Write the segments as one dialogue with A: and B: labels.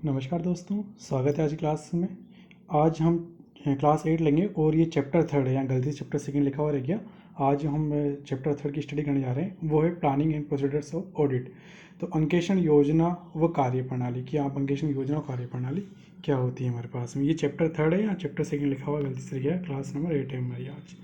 A: नमस्कार दोस्तों, स्वागत है आज की क्लास में। आज हम क्लास 8 लेंगे और ये चैप्टर थर्ड है, यहाँ गलती से चैप्टर सेकंड लिखा हुआ रह गया। आज हम चैप्टर थर्ड की स्टडी करने जा रहे हैं, वो है planning and procedures of audit. तो अंकेक्षण योजना व कार्यप्रणाली, कि आप अंकेक्षण योजना और कार्यप्रणाली क्या होती है हमारे पास में। ये चैप्टर थर्ड है, यहाँ चैप्टर सेकंड लिखा हुआ गलती से गया। क्लास नंबर 8 है हमारी आज।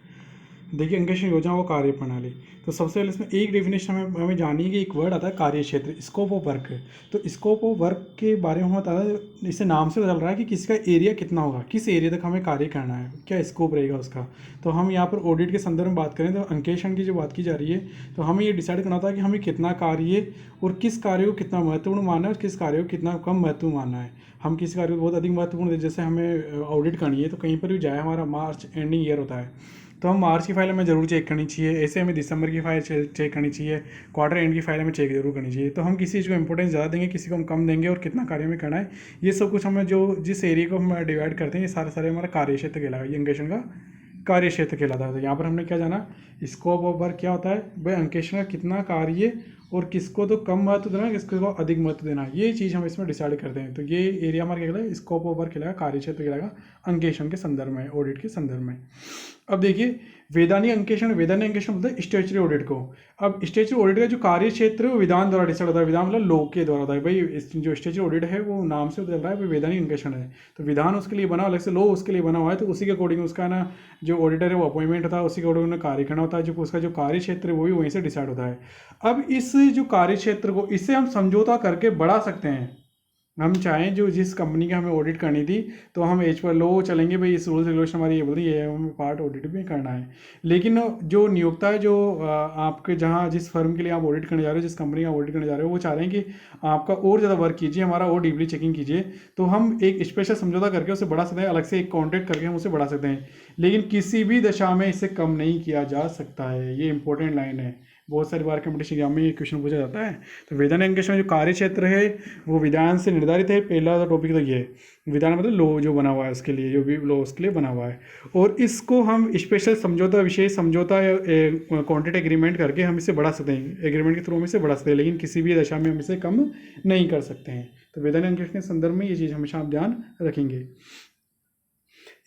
A: देखिए, अंकेक्षण योजना व कार्यप्रणाली। तो सबसे पहले इसमें एक डेफिनेशन हमें जानिए कि एक वर्ड आता है कार्य क्षेत्र, स्कोप ऑफ वर्क। तो स्कोप ऑफ वर्क के बारे में बता रहा है, इससे नाम से चल रहा है कि किसका एरिया कितना होगा, किस एरिया तक हमें कार्य करना है, क्या स्कोप रहेगा उसका। तो हम यहाँ पर ऑडिट के संदर्भ में बात करें तो अंकेक्षण की जो बात की जा रही है, तो हमें ये डिसाइड करना होता है कि हमें कितना कार्य और किस कार्य को कितना महत्वपूर्ण मानना है और किस कार्य को कितना कम महत्वपूर्ण मानना है। हम किसी कार्य को बहुत अधिक महत्वपूर्ण दे, जैसे हमें ऑडिट करनी है तो कहीं पर भी जाए, हमारा मार्च एंडिंग ईयर होता है तो हम मार्च की फाइल हमें ज़रूर चेक करनी चाहिए। ऐसे हमें दिसंबर की फाइल चेक करनी चाहिए, क्वार्टर एंड की फाइल हमें चेक जरूर करनी चाहिए। तो हम किसी चीज़ को इंपॉर्टेंस ज़्यादा देंगे, किसी को हम कम देंगे, और कितना कार्य में करना है, ये सब कुछ हमें जो जिस एरिया को हम डिवाइड करते हैं, ये सारे सारे हमारा कार्य क्षेत्र कहलाएगा। ये अंकेक्षण का कार्य क्षेत्र कहलाता है। तो यहाँ पर हमने क्या जाना, स्कोप ऑफ वर्क क्या होता है भाई, अंकेक्षण का कितना कार्य और किसको तो कम महत्व देना है, किसको तो अधिक महत्व देना है, ये चीज़ हम इसमें डिसाइड करते हैं। तो ये एरिया हमारा क्या कहलाएगा, स्कोप ऑफ वर्क कहलाएगा, कार्य क्षेत्र कहलाएगा अंकेक्षण के संदर्भ में, ऑडिट के संदर्भ में। अब देखिए, वैधानिक अंकेक्षण बोलते हैं स्टेचुरी ऑडिट को। अब स्टेचुरी ऑडिट का जो कार्य क्षेत्र है वो विधान द्वारा डिसाइड होता है। विधान मतलब लॉ के द्वारा होता है। भाई जो स्टेचुरी ऑडिट है वो नाम से चल रहा है, भाई वैधानिक अंकेक्षण है, तो विधान उसके लिए बना, अलग से लॉ उसके लिए बना हुआ है। तो उसी के अकॉर्डिंग उसका ना जो ऑडिटर है वो अपॉइंटमेंट होता है, उसी के अकॉर्डिंग कार्य करना होता है। जो उसका जो कार्य क्षेत्र है वो भी वहीं से डिसाइड होता है। अब इस जो कार्य क्षेत्र को, इससे हम समझौता करके बढ़ा सकते हैं। हम चाहें जो जिस कंपनी की हमें ऑडिट करनी थी, तो हम एज पर लो चलेंगे, भाई इस रूल्स रेगुलेशन हमारी ये बोल रही है, हमें पार्ट ऑडिट भी करना है। लेकिन जो नियोक्ता है, जो आपके जहाँ जिस फर्म के लिए आप ऑडिट करने जा रहे हो, जिस कंपनी का ऑडिट करने जा रहे हो, वो चाह रहे हैं कि आपका और ज़्यादा वर्क कीजिए, हमारा और डीपली चेकिंग कीजिए। तो हम एक स्पेशल समझौता करके उसे बढ़ा सकते हैं, अलग से एक कॉन्ट्रैक्ट करके हम उसे बढ़ा सकते हैं। लेकिन किसी भी दशा में इसे कम नहीं किया जा सकता है। ये इंपॉर्टेंट लाइन है, बहुत सारी बार कंपटीशन एग्जाम में ये क्वेश्चन पूछा जाता है। तो वैधानिक अंकेक्षण जो कार्य क्षेत्र है वो विधान से निर्धारित है। पहला टॉपिक तो ये है, विधान मतलब लॉ जो बना हुआ है उसके लिए, जो भी लॉ उसके लिए बना हुआ है। और इसको हम स्पेशल समझौता, विशेष समझौता या कॉन्ट्रैक्ट एग्रीमेंट करके हम इसे बढ़ा सकते हैं, एग्रीमेंट के थ्रू हम इसे बढ़ा सकते हैं, लेकिन किसी भी दशा में हम इसे कम नहीं कर सकते हैं। तो वैधानिक अंकेक्षण के संदर्भ में ये चीज़ हमेशा आप ध्यान रखेंगे।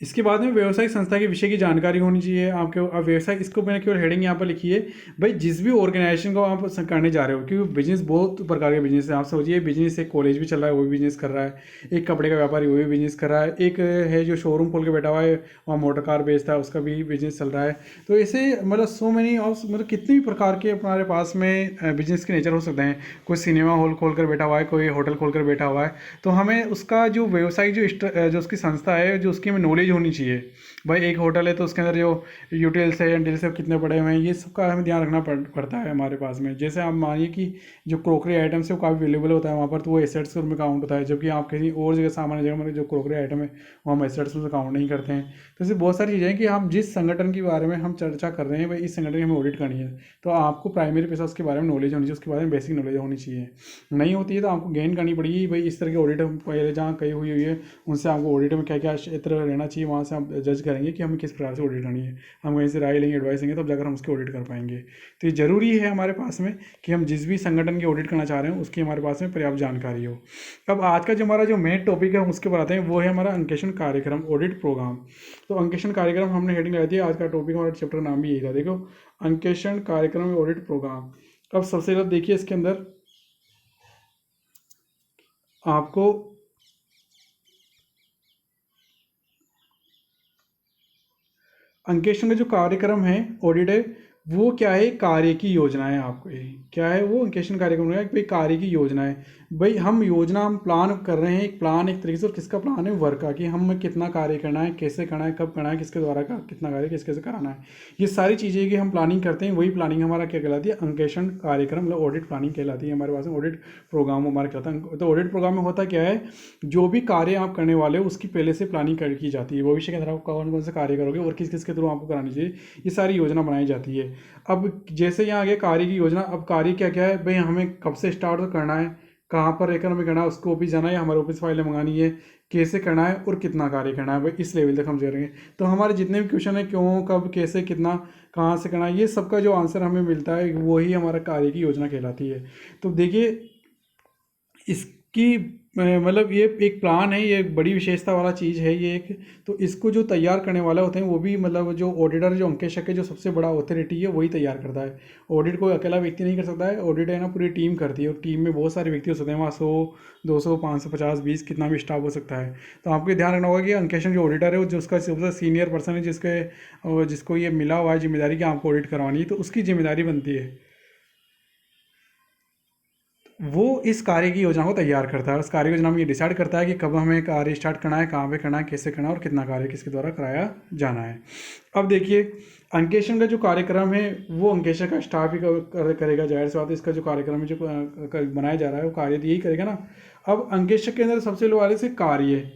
A: इसके बाद में व्यवसायिक संस्था के विषय की जानकारी होनी चाहिए आपके। अब व्यवसाय, इसको मैंने केवल हेडिंग यहाँ पर लिखी है, भाई जिस भी ऑर्गेनाइजेशन को आप करने जा रहे हो, क्योंकि बिजनेस बहुत प्रकार के बिजनेस है। आप समझिए, बिजनेस एक कॉलेज भी चल रहा है, वो भी बिजनेस कर रहा है, एक कपड़े का व्यापारी वो भी बिजनेस कर रहा है, एक है जो शोरूम खोल के बैठा हुआ है, वहाँ मोटर कार बेचता है, उसका भी बिजनेस चल रहा है। तो ऐसे मतलब सो मैनी ऑफ, मतलब कितने भी प्रकार के हमारे पास में बिजनेस के नेचर हो सकते हैं। कोई सिनेमा हॉल खोल कर बैठा हुआ है, कोई होटल खोल कर बैठा हुआ है। तो हमें उसका जो व्यवसायिक जो उसकी संस्था है, जो उसकी हमें नॉलेज होनी चाहिए। भाई एक होटल है तो उसके अंदर जो यूटिल्स है, एंटिल्स है, कितने पड़े हुए हैं, ये सब का हमें ध्यान रखना पड़ता है हमारे पास में। जैसे आप मानिए कि जो क्रोकरी आइटम्स है वो काफ़ी अवेलेबल होता है वहाँ पर, तो वो एसेट्स के रूप में काउंट होता है, जबकि आप कहीं और जगह सामान्य जगह में जो क्रोकरी आइटम है वो हम एसेट्स में काउंट नहीं करते हैं। तो ऐसे बहुत सारी चीज़ें हैं कि हम जिस संगठन के बारे में हम चर्चा कर रहे हैं, भाई इस संगठन की हमें ऑडिट करनी है, तो आपको प्राइमरी पैसा उसके बारे में नॉलेज होनी चाहिए, उसके बारे में बेसिक नॉलेज होनी चाहिए। नहीं होती है तो आपको गेन करनी पड़ेगी। भाई इस तरह की ऑडिट पहले जहाँ कही हुई है, उनसे आपको ऑडिट में क्या क्या क्षेत्र रहना चाहिए, वहाँ से आप जज करेंगे कि हमें किस प्रकार से ऑडिट करनी है। हम कहीं से राय लेंगे, एडवाइस लेंगे, तब जाकर हम उसकी ऑडिट कर पाएंगे। तो ये जरूरी है हमारे पास में कि हम जिस भी संगठन की ऑडिट करना चाह रहे हैं उसकी हमारे पास में पर्याप्त जानकारी हो। अब आज का जो हमारा जो मेन टॉपिक है हम उसके ऊपर आते हैं, वो है हमारा अंकेक्षण कार्यक्रम, ऑडिट प्रोग्राम। तो अंकेक्षण कार्यक्रम हमने हेडिंग लगाई थी, आज का टॉपिक हमारा चैप्टर का नाम भी यही था। देखो, अंकेक्षण कार्यक्रम ऑडिट प्रोग्राम। अब सबसे पहले देखिए, इसके अंदर आपको अंकेक्षण का जो कार्यक्रम है, ऑडिट है, वो क्या है, कार्य की योजना है। आपको ये क्या है, वो अंकेक्षण कार्यक्रम है, भाई कार्य की योजना है। भाई हम योजना, हम प्लान कर रहे हैं, एक प्लान एक तरीके से। और किसका प्लान है, वर्क का, कि हमें कितना कार्य करना है, कैसे करना है, कब करना है, किसके द्वारा का कितना कार्य किसके से कराना है, ये सारी चीज़ें की हम प्लानिंग करते हैं। वही प्लानिंग हमारा क्या कहलाती है, अंकेक्षण कार्यक्रम, मतलब ऑडिट प्लानिंग कहलाती है हमारे पास में। ऑडिट प्रोग्राम हमारा कहलाता है। तो ऑडिट प्रोग्राम में होता क्या है, जो भी कार्य आप करने वाले हो उसकी पहले से प्लानिंग कर की जाती है। भविष्य के अंदर आप कौन कौन से कार्य करोगे और किस किस के थ्रू आपको करानी चाहिए, ये सारी योजना बनाई जाती है। अब जैसे यहाँ आगे कार्य की योजना, अब कार्य क्या क्या है, भाई हमें कब से स्टार्ट करना है, कहाँ पर रहकर हमें करना है, उसको ऑफिस जाना है या हमारे ऑफिस फाइलें मंगानी है, कैसे करना है और कितना कार्य करना है, भाई इस लेवल तक हम करेंगे। तो हमारे जितने भी क्वेश्चन है, क्यों, कब, कैसे, कितना, कहाँ से करना है, ये सबका जो आंसर हमें मिलता है वही हमारा कार्य की योजना कहलाती है। तो देखिए, इसकी मतलब ये एक प्लान है, ये एक बड़ी विशेषता वाला चीज़ है ये एक। तो इसको जो तैयार करने वाले होते हैं वो भी मतलब जो ऑडिटर, जो अंकेशक है, जो सबसे बड़ा अथॉरिटी है वही तैयार करता है। ऑडिट कोई अकेला व्यक्ति नहीं कर सकता है, ऑडिट है ना पूरी टीम करती है, और टीम में बहुत सारे व्यक्ति हो सकते हैं, वहाँ 100, 200, 550, 20 कितना भी स्टाफ हो सकता है। तो आपको ध्यान रखना होगा कि अंकेशक जो ऑडिटर है वो जो उसका सबसे सीनियर पर्सन है, जिसको ये मिला हुआ है जिम्मेदारी कि आपको ऑडिट करवानी है, तो उसकी जिम्मेदारी बनती है। वो इस कार्य की योजना को तैयार करता है, उस कार्य योजना में ये डिसाइड करता है कि कब हमें कार्य स्टार्ट करना है, कहाँ पे करना है, कैसे करना है, और कितना कार्य किसके द्वारा कराया जाना है। अब देखिए, अंकेशन का जो कार्यक्रम है वो अंकेशन का स्टाफ ही करेगा, जाहिर सी बात है। इसका जो कार्यक्रम है जो बनाया जा रहा है वो कार्य तो यही करेगा ना। अब अंकेशक के अंदर सबसे वाले से कार्य,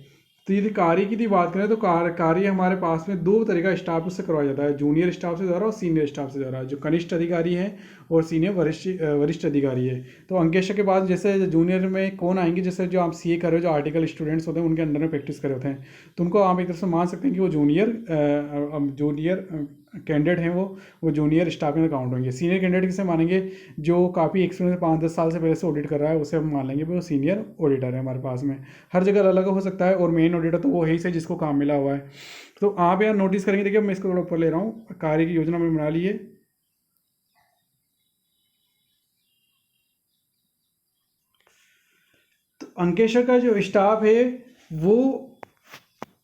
A: तो यदि कार्य की बात करें तो कार्य हमारे पास में दो तरीका स्टाफ से करवाया जाता है, जूनियर स्टाफ से द्वारा और सीनियर स्टाफ से द्वारा। जो कनिष्ठ अधिकारी हैं और सीनियर वरिष्ठ अधिकारी है। तो अंकेशक के बाद जैसे जूनियर में कौन आएंगे, जैसे जो आप सीए कर रहे हो, जो आर्टिकल स्टूडेंट्स होते हैं उनके अंडर में प्रैक्टिस कर रहे होते हैं, तो उनको आप एक तरह से मान सकते हैं कि वो जूनियर कैंडिडेट हैं, वो जूनियर स्टाफ में काउंट होंगे। सीनियर कैंडिडेट किसे मानेंगे, जो काफ़ी एक्सपीरियंस 5-10 साल से पहले से ऑडिट कर रहा है, उसे हम मान लेंगे वो सीनियर ऑडिटर है हमारे पास में। हर जगह अलग हो सकता है, और मेन ऑडिटर तो वो है ही से जिसको काम मिला हुआ है। तो आप यार नोटिस करेंगे, देखिए मैं इसको थोड़ा ऊपर ले रहा हूँ, कार्य की योजना मैंने बना ली है। तो अंकेशर का जो स्टाफ है वो,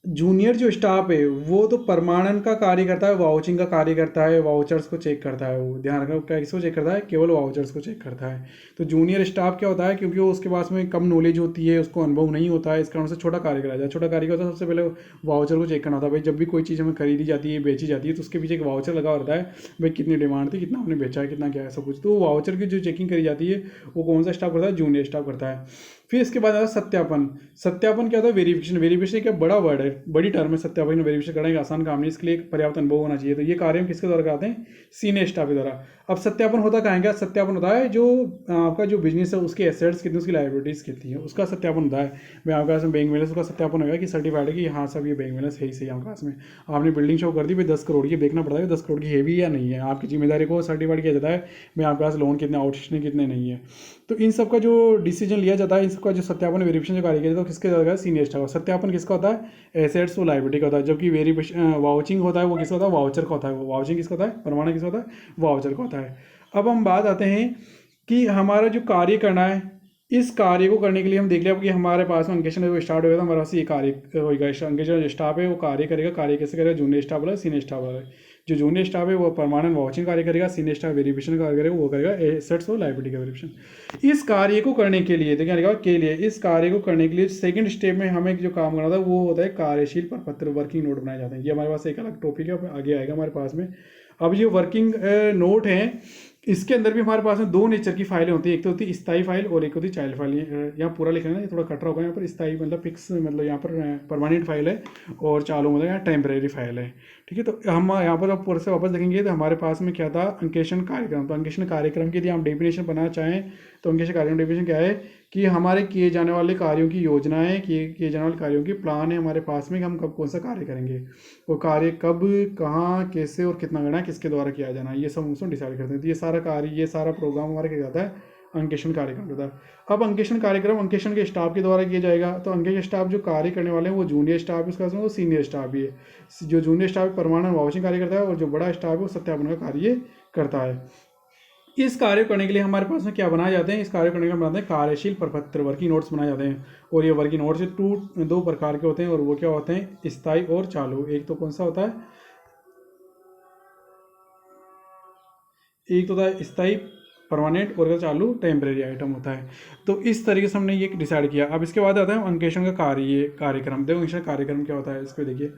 A: जूनियर जो स्टाफ है वो तो प्रमाणन का कार्य करता है, वाउचिंग का कार्य करता है, वाउचर्स को चेक करता है। वो ध्यान रखना, क्या किसको चेक करता है, केवल वाउचर्स को चेक करता है। तो जूनियर स्टाफ क्या होता है, क्योंकि वो उसके पास में कम नॉलेज होती है, उसको अनुभव नहीं होता है, इस कारण से छोटा कार्य कराया जाता है। छोटा कार्य क्या होता है, सबसे पहले वाउचर को चेक करना होता है। भाई जब भी कोई चीज़ हमें खरीदी जाती है, बेची जाती है, तो उसके पीछे एक वाउचर लगा रहता है, भाई कितनी डिमांड थी, कितना हमने बेचा है, कितना क्या है, सब कुछ। तो वाउचर की जो चेकिंग करी जाती है वो कौन सा स्टाफ करता है, जूनियर स्टाफ करता है। फिर इसके बाद आता है सत्यापन। सत्यापन क्या होता है, वेरिफिकेशन। वेरिफिकेशन क्या बड़ा वर्ड है, बड़ी टर्म है। सत्यापन वेरिफिकेशन करना एक आसान काम नहीं, इसके लिए एक पर्याप्त अनुभव होना चाहिए। तो ये कार्य हम किसके द्वारा कराते हैं, सीनियर स्टाफ के द्वारा। अब सत्यापन होता कहाँ है, सत्यापन होता है जो आपका जो बिजनेस है उसके एसेट्स कितनी, उसकी लायबिलिटीज़ कितनी है, उसका सत्यापन होता है। मैं आपके पास में बैंक बैलेंस, उसका सत्यापन होगा कि सर्टिफाइड है कि हाँ सब ये बैंक बैलेंस है ही सही आपके पास में। आपने बिल्डिंग शो कर दी भाई 10 करोड़ की, देखना पड़ता है 10 करोड़ की है भी या नहीं है। आपकी जिम्मेदारी को सर्टिफाइड किया जाता है मैं आपके पास लोन कितने, आउटस्टैंडिंग कितने नहीं है। तो इन सब का जो डिसीजन लिया जाता है, इन सब का जो सत्यापन वेरिफिकेशन जो कार्य किया जाता है, तो किसके द्वारा, सीनियर स्टाफ। सत्यापन किसका होता है, एसेट्स और लायबिलिटी का होता है। जबकि वेरिफिकेशन वाउचिंग होता है वो किसका होता है, वाउचर का होता है। वो वाउचिंग किसका होता है, प्रमाणन किसका होता है, वाउचर का होता है। अब हम बात आते हैं कि हमारा जो कार्य करना है, इस कार्य को करने के लिए हम देख लिया कि हमारे पास में अंकेशन जब स्टार्ट होगा तो हमारे पास ये कार्य होगा। अंकेशन जो स्टाफ है वो कार्य करेगा। कार्य कैसे करेगा, जूनियर स्टाफ वाला, सीनियर स्टाफ वाला। जो जूनियर स्टाफ है वो परमानेंट वाचिंग कार्य करेगा, सीनियर स्टाफ वेरिफिकेशन कार्य करेगा, वो करेगा एसेट्स और लायबिलिटी का वेरिफिकेशन। इस कार्य को करने के लिए देखिए लिखा के लिए, इस कार्य को करने के लिए सेकंड स्टेप में हमें जो काम करना था वो होता है कार्यशील प्रपत्र, वर्किंग नोट बनाए जाते हैं। ये हमारे पास एक अलग टॉपिक है, आगे आएगा हमारे पास में। अब ये वर्किंग नोट है, इसके अंदर भी हमारे पास में दो नेचर की फाइलें होती है, एक तो होती है स्थायी फाइल और एक होती है चाइल्ड फाइल। यहाँ पूरा लिखना है, थोड़ा कटरा होगा यहाँ पर। स्थायी मतलब फिक्स, मतलब यहाँ पर परमानेंट फाइल है, और चालू मतलब यहाँ टेम्परेरी फाइल है। ठीक है, तो हम यहाँ पर अब पूरे से वापस देखेंगे तो हमारे पास में क्या था, अंकेशन कार्यक्रम। तो अंकेशन कार्यक्रम की यदि आप डेफिनेशन बनाना चाहें तो अंकेशन कार्यक्रम डेफिनेशन क्या है कि हमारे किए जाने वाले कार्यों की योजनाएं, किए जाने वाले कार्यों की प्लान है हमारे पास में कि हम कब कौन सा कार्य करेंगे, वो कार्य कब, कहाँ, कैसे और कितना करना है, किसके द्वारा किया जाना है, ये सब उसमें डिसाइड करते हैं। तो ये सारा कार्य, ये सारा प्रोग्राम हमारा क्या जाता है, अंकेशन कार्यक्रम होता है। अब अंकेशन कार्यक्रम अंकेशन के स्टाफ के द्वारा किया जाएगा। तो अंकेशन स्टाफ जो कार्य करने वाले हैं वो जूनियर स्टाफ है, उसके पास में वो सीनियर स्टाफ भी है। जो जूनियर स्टाफ परमानेंट वाउचिंग कार्य करता है, और जो बड़ा स्टाफ है वो सत्यापन का कार्य करता है। इस कार्य करने के लिए हमारे पास में क्या बनाए जाते हैं, इस कार्य करने के लिए बनाते हैं कार्यशील प्रपत्र, वर्किंग नोट्स बनाए जाते हैं। और ये वर्किंग नोट्स दो प्रकार के होते हैं, और वो क्या होते हैं, स्थायी और चालू। एक तो कौन सा होता है, एक तो होता है स्थायी परमानेंट, और चालू टेम्परेरी आइटम होता है। तो इस तरीके से हमने ये डिसाइड किया। अब इसके बाद आता है अंकेशन का कार्यक्रम। देखो अंकेशन कार्यक्रम क्या होता है, इसको देखिए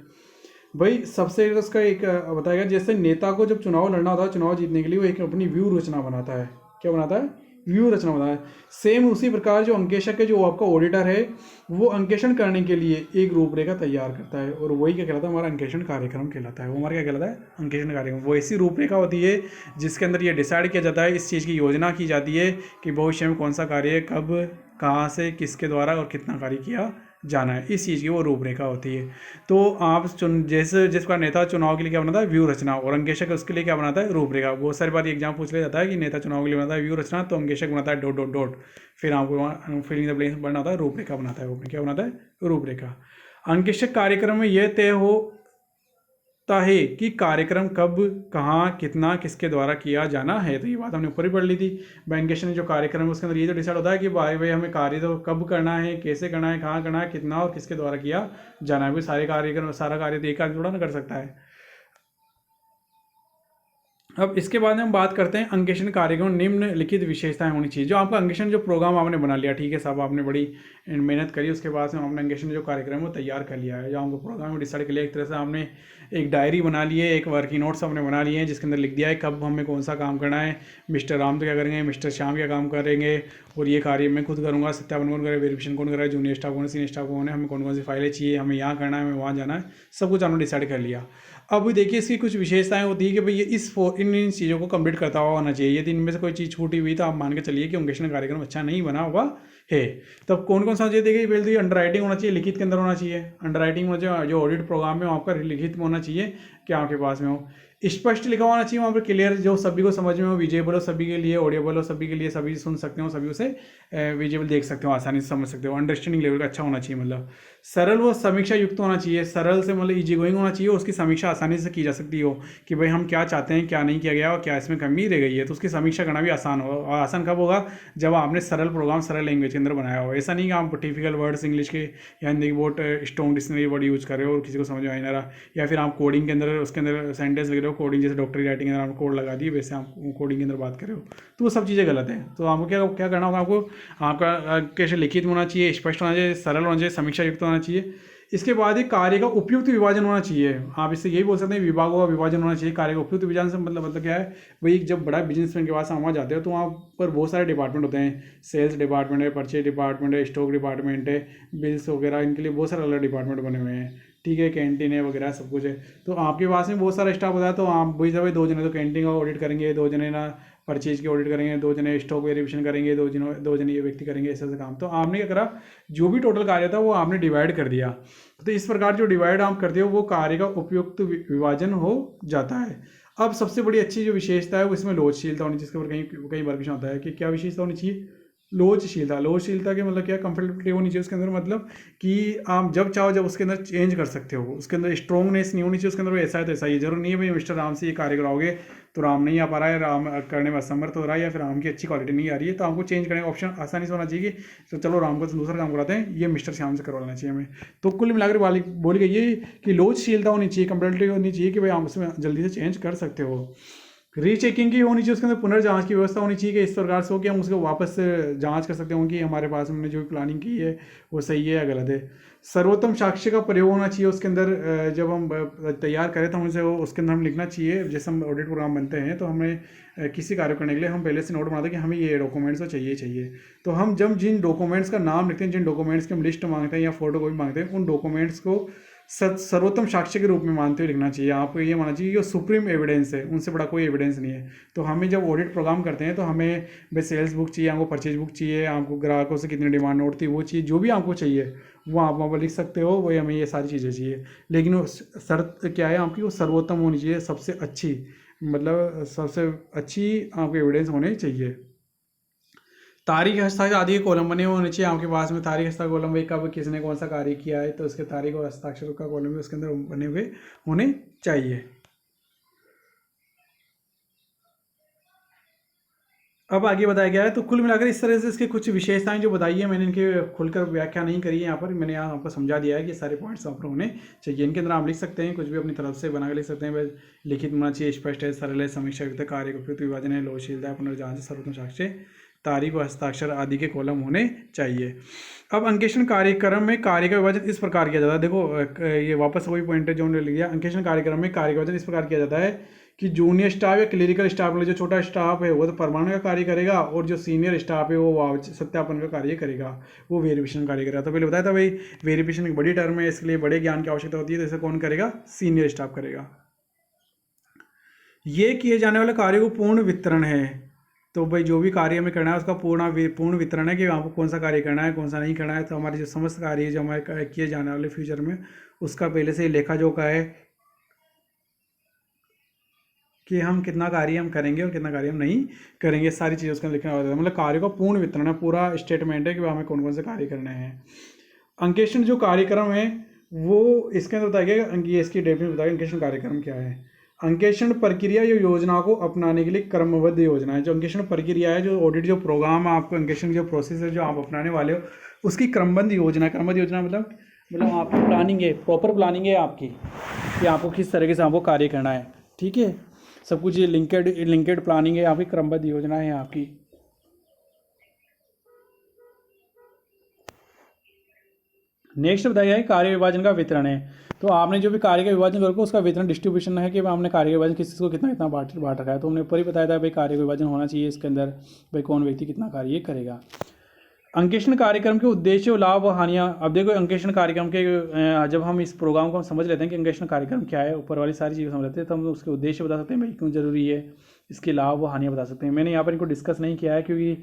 A: भाई। सबसे इसका एक बताएगा, जैसे नेता को जब चुनाव लड़ना होता है, चुनाव जीतने के लिए वो एक अपनी व्यू रचना बनाता है। क्या बनाता है, व्यू रचना बनाता है। सेम उसी प्रकार जो अंकेशक है, जो आपका ऑडिटर है, वो अंकेशन करने के लिए एक रूपरेखा तैयार करता है, और वही क्या कहलाता है, हमारा अंकेशन कार्यक्रम कहलाता है। वो हमारा क्या कहलाता है, अंकेशन कार्यक्रम। वो ऐसी रूपरेखा होती है जिसके अंदर ये डिसाइड किया जाता है, इस चीज़ की योजना की जाती है कि भविष्य में कौन सा कार्य कब, कहाँ से किसके द्वारा और कितना कार्य किया जाना है, इस चीज़ की वो रूपरेखा होती है। तो आप जैसे जिस प्रकार नेता चुनाव के लिए क्या बनाता है, व्यू रचना, और अंकेशक उसके लिए क्या बनाता है, रूपरेखा। बहुत सारी बार एग्जाम पूछ लिया जाता है कि नेता चुनाव के लिए बनाता है व्यू रचना, तो अंकेशक बनाता है डॉट डॉट डॉट, फिर आपको वहाँ फिलिंग द ब्लैंक्स बनाता है, रूपरेखा बनाता है। वो क्या बनाता है, रूपरेखा। अंकेशक कार्यक्रम में यह तय होता है कि कार्यक्रम कब, कहाँ, कितना, किसके द्वारा किया जाना है। तो ये बात हमने ऊपर ही पढ़ ली थी। अंकेशन में जो कार्यक्रम है उसके अंदर ये तो डिसाइड होता है कि भाई हमें कार्य तो कब करना है, कैसे करना है, कहाँ करना है, कितना और किसके द्वारा किया जाना है। भाई सारे कार्यक्रम, सारा कार्य तो एक आदमी थोड़ा ना कर सकता है। अब इसके बाद में हम बात करते हैं अंकेशन कार्यक्रम निम्नलिखित विशेषताएं होनी चाहिए। जो आपका अंकेशन जो प्रोग्राम आपने बना लिया, ठीक है साहब, आपने बड़ी मेहनत करी, उसके बाद में आपने अंकेशन जो कार्यक्रम है वो तैयार कर लिया है, जो आपको प्रोग्राम में डिसाइड कर लिया, एक तरह से आपने एक डायरी बना ली है, एक वर्किंग नोट्स आपने बना लिए हैं, जिसके अंदर लिख दिया है कब हमें कौन सा काम करना है, मिस्टर राम तो क्या करेंगे, मिस्टर श्याम क्या काम करेंगे, और ये कार्य मैं खुद करूँगा, सत्यापन कौन करे, वेरिफिकेशन कौन करे, जूनियर स्टाफ कौन है, सीनियर स्टाफ कौन है, हमें कौन कौन सी फाइलें चाहिए, हमें यहाँ करना है, हमें वहाँ जाना है, सब कुछ आपने डिसाइड कर लिया। अब देखिए इसकी कुछ विशेषताएं होती है कि भाई ये इन चीज़ों को कंप्लीट करता हुआ होना चाहिए। यदि इनमें से कोई चीज़ छूटी हुई तो आप मान के चलिए कि अंकेशन कार्यक्रम अच्छा नहीं बना हुआ है। तब कौन कौन सा चाहिए, देखिए पहले तो अंडर राइटिंग होना चाहिए, लिखित के अंदर होना चाहिए। अंडर राइटिंग में जो ऑडिट प्रोग्राम में आपका लिखित में होना चाहिए, क्या आपके पास में हो, स्पष्ट लिखा होना चाहिए वहाँ पर, क्लियर, जो सभी को समझ में हो, विजिबल हो सभी के लिए, ऑडियबल हो सभी के लिए, सभी सुन सकते हो, सभी उसे विजिबल देख सकते हो, आसानी से समझ सकते हो, अंडरस्टैंडिंग लेवल का अच्छा होना चाहिए। मतलब सरल व समीक्षा युक्त होना चाहिए, सरल से मतलब इजी गोइंग होना चाहिए, उसकी समीक्षा आसानी से की जा सकती हो कि भाई हम क्या चाहते हैं, क्या नहीं किया गया और क्या इसमें कमी रह गई है, तो उसकी समीक्षा करना भी आसान हो। और आसान कब होगा, जब आपने सरल प्रोग्राम सरल लैंग्वेज के अंदर बनाया हो। ऐसा नहीं कि आप टिपिकल वर्ड्स इंग्लिश के या हिंदी की बहुत स्ट्रॉन्ग डिक्शनरी वर्ड यूज कर रहे हो और किसी को समझ में आ नहीं रहा, या फिर आप कोडिंग के अंदर उसके अंदर सेंटेंस लिख रहे हो, कोडिंग जैसे डॉक्टरी राइटिंग के अंदर आपने कोड लगा दिए, वैसे आप कोडिंग के अंदर बात कर रहे हो, तो वो सब चीज़ें गलत है। तो आपको क्या क्या करना होगा, आपको आपका कैसे लिखित होना चाहिए, स्पष्ट होना चाहिए, सरल होना चाहिए, समीक्षा युक्त होना चाहिए। इसके बाद एक कार्य का उपयुक्त विभाजन होना चाहिए। आप इससे यही बोल सकते हैं विभागों का विभाजन होना चाहिए। कार्य का उपयुक्त विभाजन से मतलब क्या है, वही जब बड़ा बिजनेसमैन के पास हम वहाँ जाते हो तो वहाँ पर बहुत सारे डिपार्टमेंट होते हैं, सेल्स डिपार्टमेंट है, परचेज डिपार्टमेंट है, स्टॉक डिपार्टमेंट है, बिल्स वगैरह, इनके लिए बहुत सारे अलग डिपार्टमेंट बने हुए हैं, ठीक है, कैंटीन है वगैरह सब कुछ है। तो आपके पास में बहुत सारा स्टाफ होता है, तो आप वही सब 2 जने तो कैंटीन का ऑडिट करेंगे, 2 जने ना परचेज की ऑडिट करेंगे, 2 जने स्टॉक वेरिफिकेशन करेंगे, 2 जने ये व्यक्ति करेंगे, ऐसे ऐसे काम। तो आपने क्या करा, जो भी टोटल कार्य था वो आपने डिवाइड कर दिया। तो इस प्रकार जो डिवाइड आप करते हो वो कार्य का उपयुक्त विभाजन हो जाता है। अब सबसे बड़ी अच्छी जो विशेषता है वो इसमें लोचशीलता होनी चाहिए। इसके ऊपर कहीं बार क्वेश्चन होता है कि क्या विशेषता होनी चाहिए, लोचशीलता। लोचशीलता के मतलब क्या, कंफर्टेबिलिटी होनी चाहिए उसके अंदर, मतलब कि आप जब चाहो जब उसके अंदर चेंज कर सकते हो। उसके अंदर स्ट्रॉन्गनेस नहीं होनी चाहिए उसके अंदर, ऐसा है तो ऐसा ही, जरूर नहीं है भाई मिस्टर राम से ये कार्य कराओगे तो राम नहीं आ पा रहा है, राम करने में असमर्थ हो रहा है, या फिर राम की अच्छी क्वालिटी नहीं आ रही है, तो आपको चेंज करने का ऑप्शन आसानी से होना चाहिए कि तो चलो राम को दूसरा काम कराते हैं, ये मिस्टर श्याम से करवाना चाहिए हमें। तो कुल मिलाकर बोली गई है कि लोचशीलता होनी चाहिए, कंपेटिबिलिटी होनी चाहिए कि भाई आप उसमें जल्दी से चेंज कर सकते हो। रीचेकिंग की होनी चाहिए, उसके अंदर पुनर्जांच की व्यवस्था होनी चाहिए कि इस प्रकार से हो कि हम उसको वापस जांच कर सकते हो कि हमारे पास हमने जो प्लानिंग की है वो सही है या गलत है। सर्वोत्तम साक्ष्य का प्रयोग होना चाहिए उसके अंदर, जब हम तैयार करें तो हमसे उसके अंदर हम लिखना चाहिए, जैसे हम ऑडिट प्रोग्राम बनते हैं तो हमें किसी कार्य करने के लिए हम पहले से नोट बनाते हैं कि हमें ये डॉक्यूमेंट्स तो चाहिए। तो हम जब जिन डॉक्यूमेंट्स का नाम लिखते हैं, जिन डॉक्यूमेंट्स की हम लिस्ट मांगते हैं या फोटो कॉपी मांगते हैं, उन डॉक्यूमेंट्स को सर्वोत्तम साक्ष्य के रूप में मानते हुए लिखना चाहिए। आपको ये मानना चाहिए ये सुप्रीम एविडेंस है, उनसे बड़ा कोई एविडेंस नहीं है। तो हमें जब ऑडिट प्रोग्राम करते हैं तो हमें भाई सेल्स बुक चाहिए, आपको परचेज बुक चाहिए, आपको ग्राहकों से कितनी डिमांड नोट थी वो चाहिए, जो भी आपको चाहिए वो आप वहाँ पर लिख सकते हो, वही हमें ये सारी चीज़ें चाहिए। लेकिन वो शर्त क्या है आपकी, वो सर्वोत्तम होनी चाहिए, सबसे अच्छी, मतलब सबसे अच्छी आपको एविडेंस होनी चाहिए। तारीख हस्ताक्षर आदि के कॉलम बने हुए होने चाहिए आपके पास में। तारीख हस्ताक्षर कॉलम भाई कब किसने कौन सा कार्य किया है, तो उसके तारीख और हस्ताक्षर का कॉलम भी उसके अंदर बने हुए होने चाहिए। अब आगे बताया गया है, तो कुल मिलाकर इस तरह से इसकी कुछ विशेषताएं जो बताई है मैंने, इनके खुलकर व्याख्या नहीं करी है यहाँ पर, मैंने यहाँ आपको समझा दिया है कि सारे पॉइंट्स आप होने चाहिए। इनके अंदर आप लिख सकते हैं, कुछ भी अपनी तरफ से बना के लिख सकते हैं। लिखित होना चाहिए, स्पष्ट है, सरल है, समीक्षा युक्त, कार्य उपयुक्त विभाजन है, लोचशीलता है, पुनर्जांच, सर्वोत्तम साक्ष्य, तारीख व हस्ताक्षर आदि के कॉलम होने चाहिए। अब अंकेक्षण कार्यक्रम में कार्य का विभाजन इस प्रकार किया जाता है। देखो ये वापस वही पॉइंट है जो हमने लिया। अंकेक्षण कार्यक्रम में कार्य का विभाजन इस प्रकार किया जाता है कि जूनियर स्टाफ या क्लिनिकल स्टाफ, जो छोटा स्टाफ है वो तो प्रमाणन का कार्य करेगा, और जो सीनियर स्टाफ है वो सत्यापन का कार्य करेगा, वो वेरिफिकेशन कार्य करेगा। तो पहले बताया था भाई वेरिफिकेशन एक बड़ी टर्म है, इसके लिए बड़े ज्ञान की आवश्यकता होती है, तो इसे कौन करेगा, सीनियर स्टाफ करेगा। ये किए जाने वाले कार्य को पूर्ण वितरण है। तो भाई जो भी कार्य हमें करना है उसका पूर्ण वितरण है कि आपको कौन सा कार्य करना है, कौन सा नहीं करना है। तो हमारे जो समस्त कार्य जो हमारे किए जाने वाले फ्यूचर में, उसका पहले से लेखा जोखा है कि हम कितना कार्य हम करेंगे और कितना कार्य हम नहीं करेंगे। सारी चीज़ें उसका लिखना होता है, मतलब कार्य का पूर्ण वितरण है, पूरा स्टेटमेंट है कि हमें कौन कौन से कार्य करने हैं। अंकेक्षण जो कार्यक्रम है वो इसके अंदर बताया गया, ये इसकी डेफिनेशन बताया अंकेक्षण कार्यक्रम क्या है। अंकेक्षण प्रक्रिया या योजना को अपनाने के लिए क्रमबद्ध योजना है। जो अंकेक्षण प्रक्रिया है, जो ऑडिट जो प्रोग्राम है, आपको अंकेक्षण जो प्रोसेस है जो आप अपनाने वाले हो, उसकी क्रमबद्ध योजना। क्रमबद्ध योजना मतलब आपकी प्लानिंग है, प्रॉपर प्लानिंग है आपकी कि आपको किस तरीके से आपको कार्य करना है। ठीक है, सब कुछ ये लिंकेड प्लानिंग है आपकी, क्रमबद्ध योजना है आपकी। नेक्स्ट बताया है कार्य विभाजन का वितरण है। तो आपने जो भी कार्य का विभाजन करोगे उसका वितरण डिस्ट्रीब्यूशन है कि हमने कार्य का विभाजन किसी को कितना कितना बांट रखा है। तो हमने ऊपर ही बताया था भाई कार्य का विभाजन होना चाहिए इसके अंदर, भाई कौन व्यक्ति कितना कार्य करेगा। अंकेक्षण कार्यक्रम के उद्देश्य और लाभ और हानियाँ। अब देखो अंकेक्षण कार्यक्रम के जब हम इस प्रोग्राम को हम समझ लेते हैं कि अंकेक्षण कार्यक्रम क्या है, ऊपर वाली सारी चीज़ें समझ लेते हैं, तो हम उसके उद्देश्य बता सकते हैं भाई क्यों जरूरी है, इसके लाभ और हानियाँ बता सकते हैं। मैंने यहाँ पर इनको डिस्कस नहीं किया है क्योंकि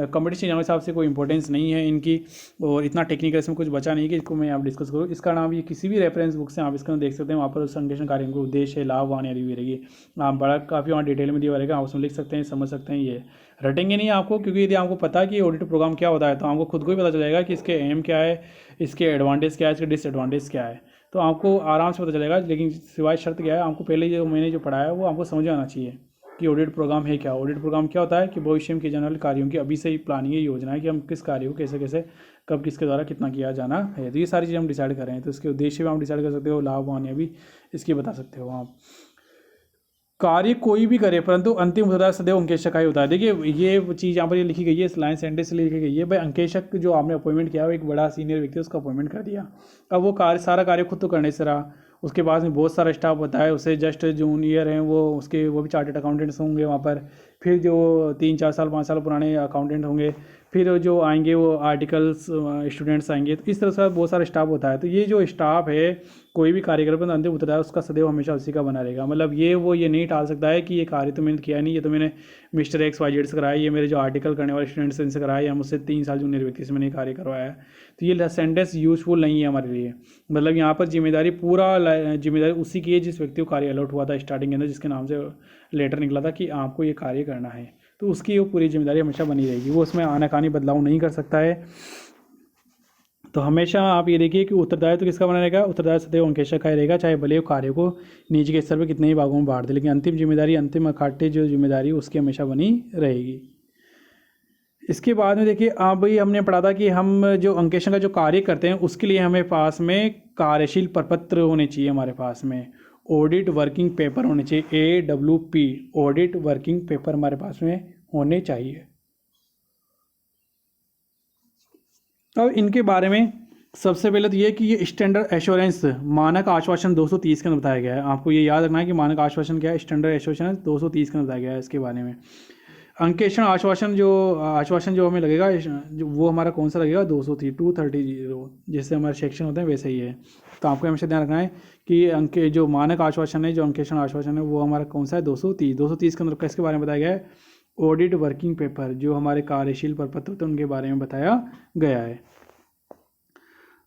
A: कॉम्पिटिशन एग्जाम के हिसाब से कोई इंपॉर्टेंस नहीं है इनकी, और इतना टेक्निकल इसमें कुछ बचा नहीं कि इसको मैं आप डिस्कस करूँ। इसका नाम ये किसी भी रेफरेंस बुक से आप इसका देख सकते हैं, वहाँ पर उस अंकेक्षण कार्यक्रम का उद्देश्य लाभ हानि दी हुई रहेगी। आप बड़ा काफ़ी वहाँ डिटेल में दिया रहेगा, आप उसमें लिख सकते हैं, समझ सकते हैं। ये रटेंगे नहीं आपको, क्योंकि यदि आपको पता है कि ऑडिट प्रोग्राम क्या होता है तो आपको खुद को ही पता चल जाएगा कि इसके एम क्या है, इसके एडवांटेज क्या है, इसके डिसएडवांटेज क्या है, तो आपको आराम से पता चलेगा। लेकिन सिवाय शर्त क्या है, आपको पहले जो मैंने जो पढ़ाया है वो आपको समझ आना चाहिए कि ऑडिट प्रोग्राम है क्या। ऑडिट प्रोग्राम क्या होता है कि भविष्य में किए जाने वाले कार्यों की अभी से ही प्लानिंग है, योजना है कि हम किस कार्य को कैसे कैसे कब किसके द्वारा कितना किया जाना है। तो ये सारी चीज़ें हम डिसाइड कर रहे हैं, तो इसके उद्देश्य भी हम डिसाइड कर सकते हो, लाभ हानि भी इसकी बता सकते हो आप। कार्य कोई भी करे परंतु अंतिम उत्तरदायी सदैव अंकेक्षक का ही होता है। देखिए ये चीज़ यहाँ पर ये लिखी गई है, इस लाइन सेंटेंस लिखी गई है भाई अंकेक्षक जो आपने अपॉइंटमेंट किया वो एक बड़ा सीनियर व्यक्ति उसका अपॉइंटमेंट कर दिया। अब वो सारा कार्य खुद तो करने से रहा, उसके पास में बहुत सारा स्टाफ होता है, उससे जस्ट जूनियर हैं वो भी चार्टेड अकाउंटेंट्स होंगे वहाँ पर। फिर जो 3-4 साल 5 साल पुराने अकाउंटेंट होंगे, फिर जो आएंगे वो आर्टिकल्स स्टूडेंट्स आएंगे। तो इस तरह से बहुत सारा स्टाफ होता है। तो ये जो स्टाफ है कोई भी कार्यक्रम में अंतिम उत्तरदायी उसका सदैव हमेशा उसी का बना रहेगा। मतलब ये नहीं टाल सकता है कि ये कार्य तो मैंने किया नहीं, ये तो मैंने मिस्टर XYZ से कराया, ये मेरे जो आर्टिकल करने वाले स्टूडेंट्स इनसे कराया, या मुझसे 3 साल जूनियर व्यक्ति से मैंने कार्य करवाया है। तो ये सेंटेंस यूजफुल नहीं है हमारे लिए। मतलब यहाँ पर जिम्मेदारी जिम्मेदारी उसी की है जिस व्यक्ति को कार्य अलॉट हुआ था स्टार्टिंग के अंदर, जिसके नाम से लेटर निकला था कि आपको ये कार्य करना है, तो उसकी वो पूरी जिम्मेदारी हमेशा बनी रहेगी, वो उसमें आनाकानी बदलाव नहीं कर सकता है। तो हमेशा आप ये देखिए कि उत्तरदायित्व तो किसका बना रहेगा, उत्तरदायित्व सदैव अंकेक्षक का ही रहेगा, चाहे भले वो कार्य को नीचे के स्तर पर कितने ही भागों में बांट दे, लेकिन अंतिम जिम्मेदारी अंतिम अखाटे जो जिम्मेदारी उसकी हमेशा बनी रहेगी। इसके बाद में देखिए आप भाई हमने पढ़ा था कि हम जो अंकेक्षण का जो कार्य करते हैं उसके लिए हमें पास में कार्यशील प्रपत्र होने चाहिए, हमारे पास में ऑडिट वर्किंग पेपर होने चाहिए, AWP ऑडिट वर्किंग पेपर हमारे पास में होने चाहिए। अब इनके बारे में सबसे पहले तो ये कि ये स्टैंडर्ड एश्योरेंस मानक आश्वासन 230 के अंदर बताया गया है। आपको ये याद रखना है कि मानक आश्वासन क्या है, स्टैंडर्ड एश्योरेंस 230 के अंदर बताया गया है इसके बारे में। अंकेक्षण आश्वासन जो हमें लगेगा जो वो हमारा कौन सा लगेगा, 230 जैसे हमारे सेक्शन होते हैं वैसे ही है। तो आपको हमेशा ध्यान रखना है कि जो मानक आश्वासन है, जो अंकेक्षण आश्वासन है वो हमारा कौन सा है, 230 के अंदर किसके बारे में बताया गया है, ऑडिट वर्किंग पेपर, जो हमारे कार्यशील प्रपत्र होते हैं उनके बारे में बताया गया है।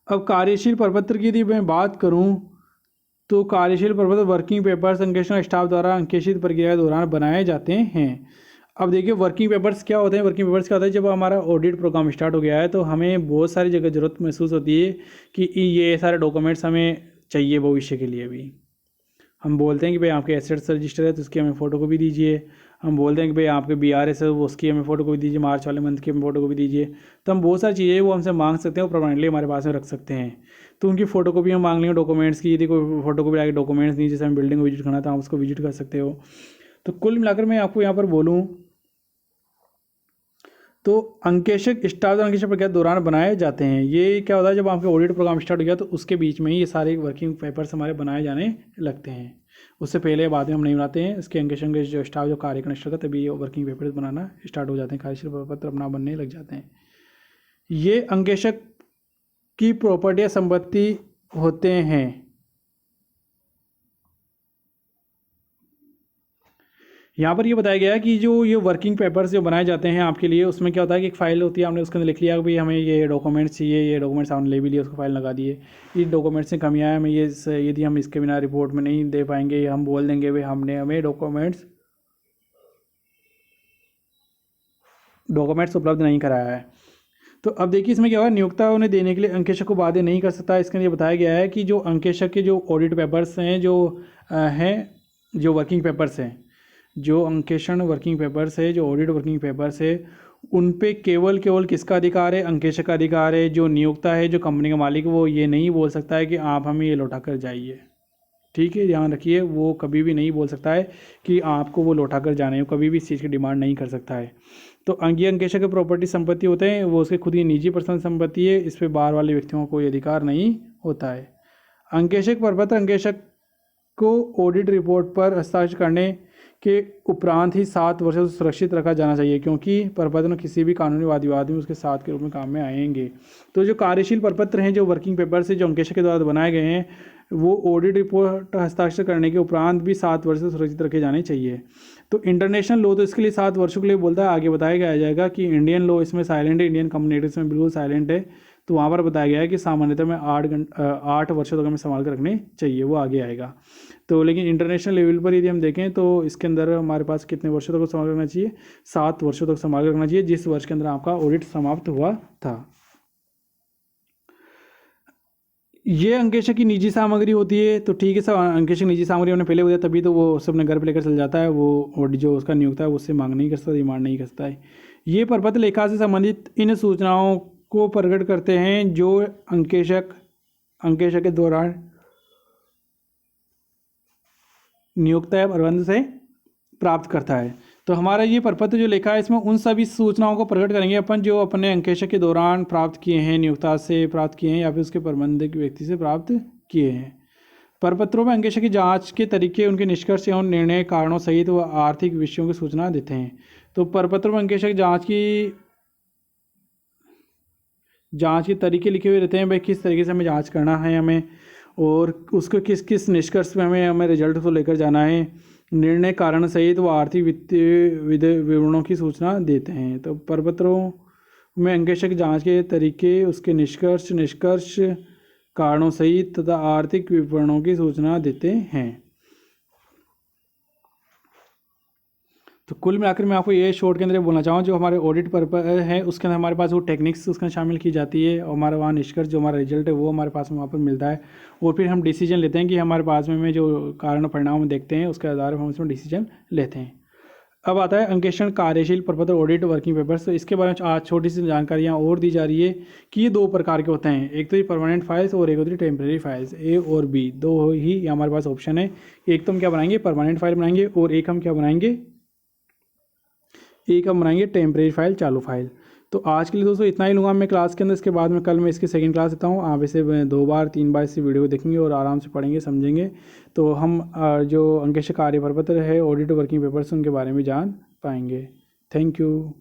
A: अब कार्यशील प्रपत्र की यदि मैं बात करूं तो कार्यशील प्रपत्र वर्किंग पेपर्स अंकेक्षण स्टाफ द्वारा अंकेक्षित प्रक्रिया के दौरान बनाए जाते हैं। अब देखिए वर्किंग पेपर्स क्या होते हैं, वर्किंग पेपर्स क्या होता है, जब हमारा ऑडिट प्रोग्राम स्टार्ट हो गया है तो हमें बहुत सारी जगह ज़रूरत महसूस होती है कि ये सारे डॉक्यूमेंट्स हमें चाहिए भविष्य के लिए भी। हम बोलते हैं कि भाई आपके एसेट्स रजिस्टर है तो उसकी हमें फ़ोटो कॉपी दीजिए, हम बोलते हैं कि भाई आपके BRS है वो उसकी हमें फ़ोटो कॉपी दीजिए, मार्च वाले मंथ की हमें फ़ोटो कॉपी दीजिए। तो हम बहुत सारी चीज़ें वो हमसे मांग सकते हैं, वो परमानेंटली हमारे पास में रख सकते हैं। तो उनकी फ़ोटो कॉपी हम मांग लेंगे डॉक्यूमेंट्स की, यदि कोई फ़ोटो कॉपी आगे डॉक्यूमेंट्स नहीं, जैसे हम बिल्डिंग को विजिट करना था आप उसको विजिट कर सकते हो। तो कुल मिलाकर मैं आपको यहाँ पर बोलूँ तो अंकेक्षक स्टाफ अंकेक्षक प्रक्रिया के दौरान बनाए जाते हैं। ये क्या होता है, जब आपके ऑडिट प्रोग्राम स्टार्ट हो गया तो उसके बीच में ही ये सारे वर्किंग पेपर्स हमारे बनाए जाने लगते हैं। उससे पहले बाद में हम नहीं बनाते हैं। इसके अंकेक्षण के जो स्टाफ जो कार्य करना स्टार्ट करता है तभी ये वर्किंग पेपर्स बनाना स्टार्ट हो जाते हैं, कार्यशील पत्र अपना बनने लग जाते हैं। ये अंकेक्षक की प्रॉपर्टी या संपत्ति होते हैं। यहाँ पर ये बताया गया है कि जो ये वर्किंग पेपर्स जो बनाए जाते हैं आपके लिए, उसमें क्या होता है कि एक फ़ाइल होती है, आपने उसके अंदर लिख लिया कि भाई हमें ये डॉक्यूमेंट्स चाहिए, ये डॉक्यूमेंट्स आपने ले भी लिए, उसको फाइल लगा दिए, ये डॉक्यूमेंट्स में कमियाँ हैं, हमें ये यदि हम इसके बिना रिपोर्ट में नहीं दे पाएंगे, हम बोल देंगे भाई हमें डॉक्यूमेंट्स उपलब्ध नहीं कराया है। तो अब देखिए इसमें क्या होगा, नियोक्ता उन्हें देने के लिए अंकेशक को बाध्य नहीं कर सकता। इसके लिए बताया गया है कि जो अंकेशक के जो ऑडिट पेपर्स हैं, जो वर्किंग पेपर्स हैं, जो अंकेषण वर्किंग पेपर्स है, जो ऑडिट वर्किंग पेपर्स है, उन पे केवल किसका अधिकार है, अंकेशक का अधिकार है। जो नियोक्ता है, जो कंपनी का मालिक, वो ये नहीं बोल सकता है कि आप हमें ये लौटा कर जाइए। ठीक है, ध्यान रखिए, वो कभी भी नहीं बोल सकता है कि आपको वो लौटा कर जाने, कभी भी इस चीज़ की डिमांड नहीं कर सकता है। तो ये अंकेशक के प्रॉपर्टी संपत्ति होते हैं, वो उसके खुद की निजी पर्सनल संपत्ति है, इस पर बाहर वाले व्यक्तियों को कोई अधिकार नहीं होता है। अंकेशक प्रपत्र अंकेशक को ऑडिट रिपोर्ट पर हस्ताक्षर करने के उपरांत ही 7 वर्षों से सुरक्षित रखा जाना चाहिए, क्योंकि प्रपत्र किसी भी कानूनी वाद विवाद में उसके साथ के रूप में काम में आएंगे। तो जो कार्यशील प्रपत्र हैं, जो वर्किंग पेपर्स है, जो अंकेशक के द्वारा बनाए गए हैं, वो ऑडिट रिपोर्ट हस्ताक्षर करने के उपरांत भी 7 वर्ष से सुरक्षित रखे जाने चाहिए। तो इंटरनेशनल लॉ तो इसके लिए 7 वर्षों के लिए बोलता है, आगे बताया गया जाएगा कि इंडियन लॉ इसमें साइलेंट है, इंडियन कंपनी एक्ट इसमें बिल्कुल साइलेंट है। तो वहाँ पर बताया गया है कि सामान्यतः में 8 वर्षों तक हमें संभाल कर रखने चाहिए, वो आगे आएगा। तो लेकिन इंटरनेशनल लेवल पर यदि हम देखें तो इसके अंदर हमारे पास कितने वर्षों तक संभाल रखना चाहिए, 7 वर्षों तक संभाल रखना चाहिए, जिस वर्ष के अंदर आपका ऑडिट समाप्त हुआ था। ये अंकेशक की निजी सामग्री होती है। तो ठीक है सर, अंकेशक निजी सामग्री हमने पहले बताया, तभी तो वो सब अपने घर पर लेकर चल जाता है, वो जो उसका नियोक्ता है उससे मांग नहीं कर सकता, डिमांड नहीं कर सकता है। ये प्रपत्र लेखा से संबंधित इन सूचनाओं को प्रकट करते हैं जो अंकेशक के दौरान नियोक्ता या प्रबंध से प्राप्त करता है। तो हमारा ये प्रपत्र जो लिखा है, इसमें उन सभी सूचनाओं को प्रकट करेंगे अपन जो अपने अंकेशक के दौरान प्राप्त किए हैं, नियोक्ता से प्राप्त किए हैं या फिर उसके प्रबंधक व्यक्ति से प्राप्त किए हैं। प्रपत्रों में अंकेशक की जांच के तरीके, उनके निष्कर्ष एवं निर्णय, कारणों सहित व आर्थिक विषयों की सूचना देते हैं। तो प्रपत्रों में अंकेशक जांच के तरीके लिखे हुए रहते हैं, भाई किस तरीके से हमें जांच करना है हमें, और उसको किस किस निष्कर्ष में हमें रिजल्ट को लेकर जाना है, निर्णय, कारण सहित वो आर्थिक वित्तीय विवरणों की सूचना देते हैं। तो प्रपत्रों में अंकेशक जांच के तरीके, उसके निष्कर्ष कारणों सहित तथा आर्थिक विवरणों की सूचना देते हैं। तो कुल मिलाकर मैं आपको ये शॉर्ट के अंदर बोलना चाहूँ, जो हमारे ऑडिट पर्पस है उसके अंदर हमारे पास वो टेक्निक्स उसके अंदर शामिल की जाती है, और हमारा वहाँ निष्कर्ष जो हमारा रिजल्ट है वो हमारे पास में वहाँ पर मिलता है, और फिर हम डिसीजन लेते हैं कि हमारे पास में जो कारण परिणाम देखते हैं उसके आधार पर हम उसमें डिसीजन लेते हैं। अब आता है अंकेक्षण, कार्यशील प्रपत्र, ऑडिट, वर्किंग पेपर्स। तो इसके बारे में आज छोटी सी जानकारियाँ और दी जा रही है कि ये 2 प्रकार के होते हैं, एक तो ये परमानेंट फाइल्स और एक होती है टेम्परेरी फाइल्स। ए और बी दो ही हमारे पास ऑप्शन है, एक तो हम क्या बनाएंगे, परमानेंट फाइल बनाएंगे, और एक हम बनाएंगे टेम्परेरी फाइल, चालू फाइल। तो आज के लिए दोस्तों इतना ही लूँगा मैं क्लास के अंदर। इसके बाद में कल मैं इसकी सेकंड क्लास देता हूँ, आप इसे 2 बार 3 बार इस वीडियो को देखेंगे और आराम से पढ़ेंगे, समझेंगे, तो हम जो अंकेशक कार्य प्रपत्र है, ऑडिट, वर्किंग पेपर्स, उनके बारे में जान पाएंगे। Thank you.